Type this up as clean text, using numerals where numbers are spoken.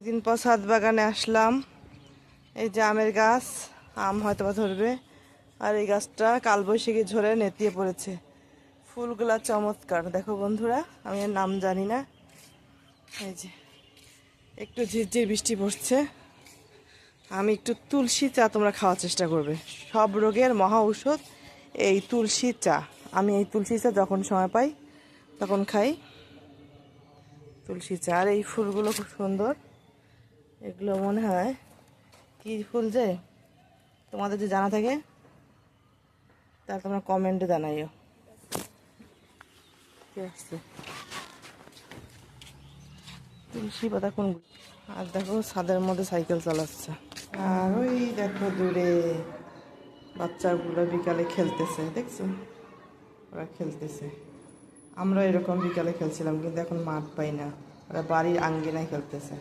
দিন পর ছাদ বাগানে আসলাম। এই যে আমের গাছ, আম হয়তো বা ধরবে। আর এই গাছটা কালবৈশাখী ঝড়ে নেতিয়ে পড়েছে। ফুলগুলা চমৎকার, দেখো বন্ধুরা, আমি এর নাম জানি না। এই যে একটু ঝিরঝির বৃষ্টি পড়ছে। আমি একটু তুলসী চা তোমরা খাওয়ার চেষ্টা করবে। সব রোগের মহা ঔষধ এই তুলসী চা। আমি এই তুলসী চা যখন সময় পাই তখন খাই তুলসী চা। আর এই ফুলগুলো খুব সুন্দর। এগুলো মনে হয় কী ফুল যে, তোমাদের যে জানা থাকে তা তোমরা কমেন্টে জানাইও। ঠিক আছে, তুলসী পাতা কোনগুলো? আর দেখো ছাদের মধ্যে সাইকেল চালাচ্ছে। আর ওই দেখো দূরে বাচ্চাগুলো বিকালে খেলতেছে, দেখছো? ওরা খেলতেছে। আমরা এরকম বিকালে খেলছিলাম, কিন্তু এখন মাঠ পাই না, ওরা বাড়ির আঙ্গিনায় খেলতেছে।